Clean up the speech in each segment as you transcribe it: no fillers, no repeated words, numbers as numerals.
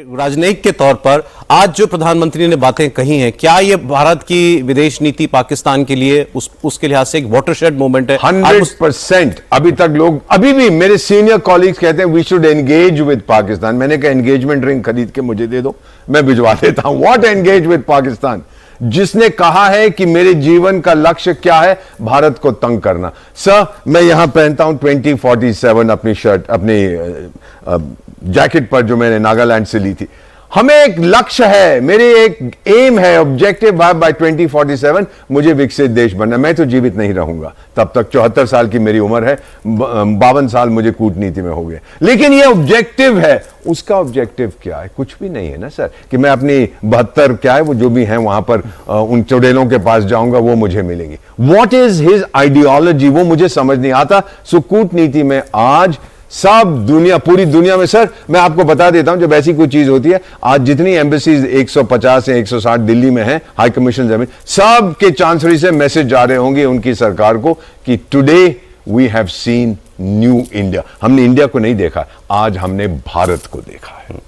राजनयिक के तौर पर आज जो प्रधानमंत्री ने बातें कही हैं, क्या ये भारत की विदेश नीति पाकिस्तान के लिए उसके लिहाज से एक वाटरशेड मोमेंट है? 100%। अभी तक लोग, अभी भी मेरे सीनियर कॉलीग्स कहते हैं we should engage with Pakistan. मैंने कहा एंगेजमेंट रिंग खरीद के मुझे दे दो, मैं भिजवा देता हूं। What engage with Pakistan? जिसने कहा है कि मेरे जीवन का लक्ष्य क्या है, भारत को तंग करना। सर, मैं यहां पहनता हूं 2047 अपनी शर्ट, अपनी जैकेट पर जो मैंने नागालैंड से ली थी। हमें एक लक्ष्य है, मेरे एक एम है, ऑब्जेक्टिव बाय 2047 मुझे विकसित देश बनना। मैं तो जीवित नहीं रहूंगा तब तक, 74 साल की मेरी उम्र है, 52 साल मुझे कूटनीति में हो गए, लेकिन ये ऑब्जेक्टिव है। उसका ऑब्जेक्टिव क्या है? कुछ भी नहीं है ना सर, कि मैं अपनी 72 क्या है वो जो भी है वहां पर उन चुड़ैलों के पास जाऊंगा, वो मुझे मिलेंगी। व्हाट इज हिज आइडियोलॉजी, वो मुझे समझ नहीं आता। सो कूटनीति में आज सब दुनिया, पूरी दुनिया में, सर मैं आपको बता देता हूं, जब ऐसी कोई चीज होती है, आज जितनी एम्बेसीज 150 या 160 दिल्ली में है, हाई कमीशन जमीन, सब के चांसरी से मैसेज जा रहे होंगे उनकी सरकार को कि today we have seen new India. हमने इंडिया को नहीं देखा, आज हमने भारत को देखा है।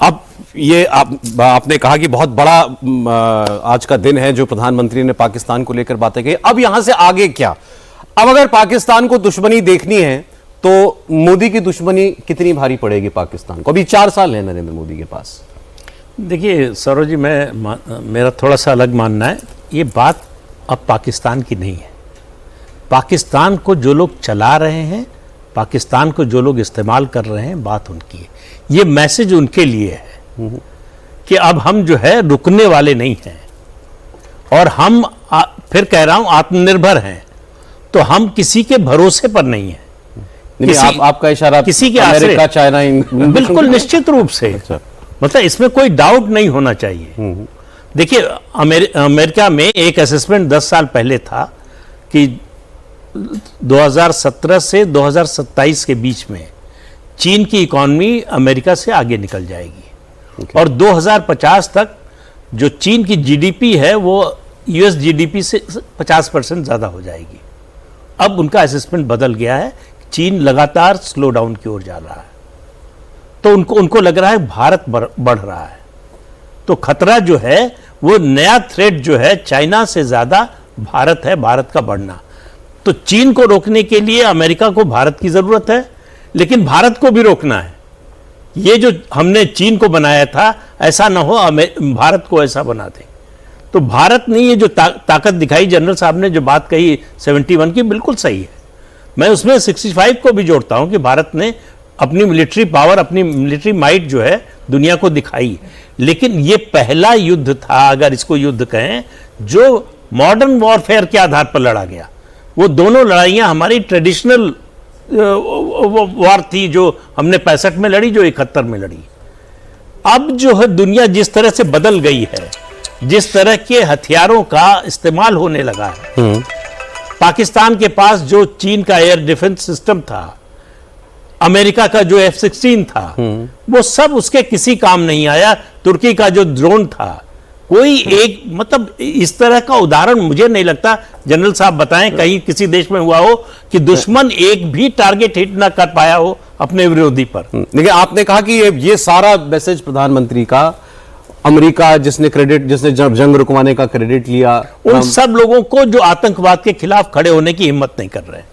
अब ये आपने कहा कि बहुत बड़ा आज का दिन है जो प्रधानमंत्री ने पाकिस्तान को लेकर बातें कही। अब यहां से आगे क्या? अब अगर पाकिस्तान को दुश्मनी देखनी है तो मोदी की दुश्मनी कितनी भारी पड़ेगी पाकिस्तान को? अभी 4 साल है नरेंद्र मोदी के पास। देखिए सौरभ जी, मेरा थोड़ा सा अलग मानना है। ये बात अब पाकिस्तान की नहीं है। पाकिस्तान को जो लोग चला रहे हैं, पाकिस्तान को जो लोग इस्तेमाल कर रहे हैं, बात उनकी है। ये मैसेज उनके लिए है कि अब हम जो है रुकने वाले नहीं हैं, और हम फिर कह रहा हूं आत्मनिर्भर हैं। तो हम किसी के भरोसे पर नहीं है। आपका इशारा किसी के अमेरिका, चाइना, बिल्कुल निश्चित रूप से। मतलब इसमें कोई डाउट नहीं होना चाहिए। देखिए, अमेरिका में एक असेसमेंट 10 साल पहले था कि 2017 से 2027 के बीच में चीन की इकॉनमी अमेरिका से आगे निकल जाएगी, और 2050 तक जो चीन की जीडीपी है वो यूएस जीडीपी से 50% ज्यादा हो जाएगी। अब उनका असेसमेंट बदल गया है, चीन लगातार स्लो डाउन की ओर जा रहा है। तो उनको लग रहा है भारत बढ़ रहा है। तो खतरा जो है वो नया थ्रेट जो है चाइना से ज्यादा भारत है, भारत का बढ़ना। तो चीन को रोकने के लिए अमेरिका को भारत की जरूरत है, लेकिन भारत को भी रोकना है। ये जो हमने चीन को बनाया था, ऐसा ना हो भारत को ऐसा बना दे। तो भारत ने ये जो ताकत दिखाई, जनरल साहब ने जो बात कही 71 की, बिल्कुल सही है। मैं उसमें 65 को भी जोड़ता हूं कि भारत ने अपनी मिलिट्री पावर, अपनी मिलिट्री माइट जो है दुनिया को दिखाई। लेकिन ये पहला युद्ध था, अगर इसको युद्ध कहें, जो मॉडर्न वॉरफेयर के आधार पर लड़ा गया। वो दोनों लड़ाइयां हमारी ट्रेडिशनल वॉर थी, जो हमने 65 में लड़ी, जो 71 में लड़ी। अब जो है दुनिया जिस तरह से बदल गई है, जिस तरह के हथियारों का इस्तेमाल होने लगा है, पाकिस्तान के पास जो चीन का एयर डिफेंस सिस्टम था, अमेरिका का जो F-16 था, वो सब उसके किसी काम नहीं आया। तुर्की का जो ड्रोन था, कोई एक, मतलब इस तरह का उदाहरण मुझे नहीं लगता, जनरल साहब बताएं, कहीं किसी देश में हुआ हो कि दुश्मन एक भी टारगेट हिट ना कर पाया हो अपने विरोधी पर। देखिए, आपने कहा कि ये सारा मैसेज प्रधानमंत्री का, अमेरिका जिसने जंग रुकवाने का क्रेडिट लिया, उन सब लोगों को जो आतंकवाद के खिलाफ खड़े होने की हिम्मत नहीं कर रहे हैं,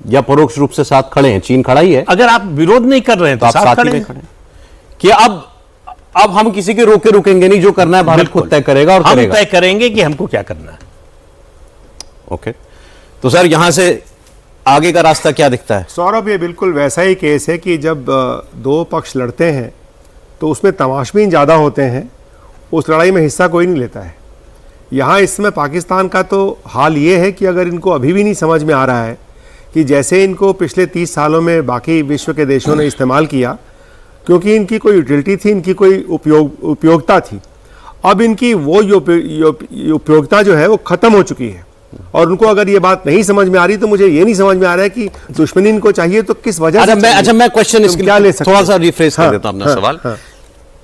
या परोक्ष रूप से साथ खड़े हैं। चीन खड़ा ही है। अगर आप विरोध नहीं कर रहे हैं तो आप साथ खड़े हैं। कि अब हम किसी के रोके रुकेंगे नहीं, जो करना है भारत खुद तय करेगा, और हम तय करेंगे कि हमको क्या करना है। ओके, तो सर यहां से आगे का रास्ता क्या दिखता है? सौरभ, ये बिल्कुल वैसा ही केस है कि जब दो पक्ष लड़ते हैं तो उसमें तमाशबीन ज़्यादा होते हैं, उस लड़ाई में हिस्सा कोई नहीं लेता है। यहाँ इस समय पाकिस्तान का तो हाल ये है कि अगर इनको अभी भी नहीं समझ में आ रहा है कि जैसे इनको पिछले 30 सालों में बाकी विश्व के देशों ने इस्तेमाल किया, क्योंकि इनकी कोई यूटिलिटी थी, इनकी कोई उपयोगिता थी, अब इनकी वो उपयोगिता जो है वो ख़त्म हो चुकी है। और उनको अगर ये बात नहीं समझ में आ रही, तो मुझे ये नहीं समझ में आ रहा है कि दुश्मनी इनको चाहिए तो किस वजह से। मैं क्वेश्चन इसके क्या ले सकते, थोड़ा सा रिफ्रेश कर देता हूं अपना सवाल।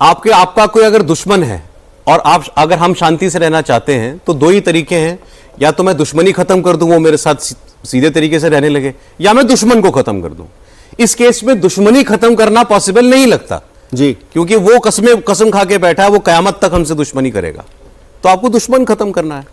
आपका कोई अगर दुश्मन है और अगर हम शांति से रहना चाहते हैं, तो 2 ही तरीके हैं, या तो मैं दुश्मनी खत्म कर दूं, वो मेरे साथ सीधे तरीके से रहने लगे, या मैं दुश्मन को खत्म कर दूं। इस केस में दुश्मनी खत्म करना पॉसिबल नहीं लगता, जी। क्योंकि वो कसम खा के बैठा है वो कयामत तक हमसे दुश्मनी करेगा। तो आपको दुश्मन खत्म करना है,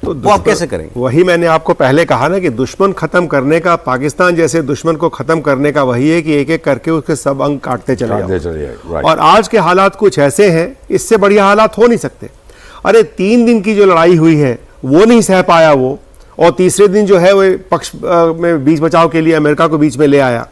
तो वो आप कैसे करेंगे? वही मैंने आपको पहले कहा ना कि दुश्मन खत्म करने का, पाकिस्तान जैसे दुश्मन को खत्म करने का वही है कि एक एक करके उसके सब अंग काटते चले जाओ। right. और आज के हालात कुछ ऐसे हैं, इससे बढ़िया हालात हो नहीं सकते। अरे 3 दिन की जो लड़ाई हुई है वो नहीं सह पाया वो, और तीसरे दिन जो है वो पक्ष में बीच बचाव के लिए अमेरिका को बीच में ले आया।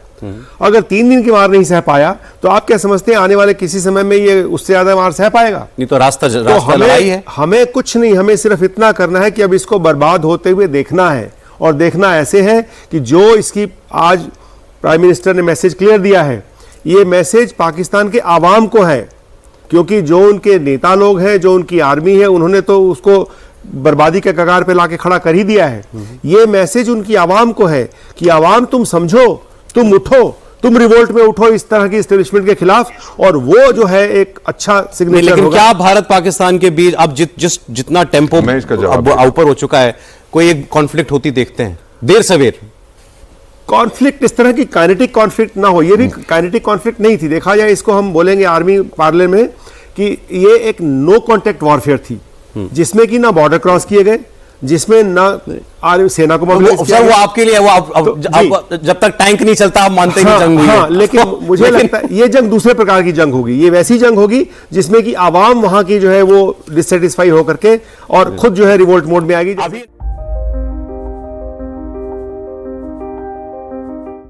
अगर 3 दिन की मार नहीं सह पाया तो आप क्या समझते हैं आने वाले किसी समय में ये उससे ज्यादा मार सह पाएगा? नहीं तो रास्ता लड़ाई है। हमें कुछ नहीं, हमें सिर्फ इतना करना है कि अब इसको बर्बाद होते हुए देखना है, और देखना ऐसे है कि जो इसकी आज प्राइम मिनिस्टर ने मैसेज क्लियर दिया है, ये मैसेज पाकिस्तान के आवाम को है, क्योंकि जो उनके नेता लोग हैं, जो उनकी आर्मी है, उन्होंने तो उसको बर्बादी के कगार पे लाके खड़ा कर ही दिया है। ये मैसेज उनकी आवाम को है कि आवाम तुम समझो, तुम उठो, तुम रिवोल्ट में उठो इस तरह की एस्टेब्लिशमेंट के खिलाफ, और वो जो है एक अच्छा सिग्नेचर लेकिन होगा। क्या भारत पाकिस्तान के बीच अब जितना टेम्पो अब ऊपर हो चुका है, कोई एक कॉन्फ्लिक्ट होती देखते हैं देर सवेर? कॉन्फ्लिक्ट इस तरह की काइनेटिक कॉन्फ्लिक्ट ना हो, ये भी काइनेटिक कॉन्फ्लिक्ट नहीं थी। देखा जाए इसको हम बोलेंगे आर्मी पार्लर में कि ये एक नो कॉन्टेक्ट वॉरफेयर थी, जिसमें कि ना बॉर्डर क्रॉस किए गए, जिसमें ना सेना को मोबिलाइज किया वो गया। आपके लिए जब तक टैंक नहीं चलता आप मानते हैं कि जंग हुई है। लेकिन मुझे लगता है ये जंग दूसरे प्रकार की जंग होगी। ये वैसी जंग होगी जिसमें कि आवाम वहां की जो है वो डिससेटिस्फाई होकर के और खुद जो है रिवोल्ट मोड में आएगी।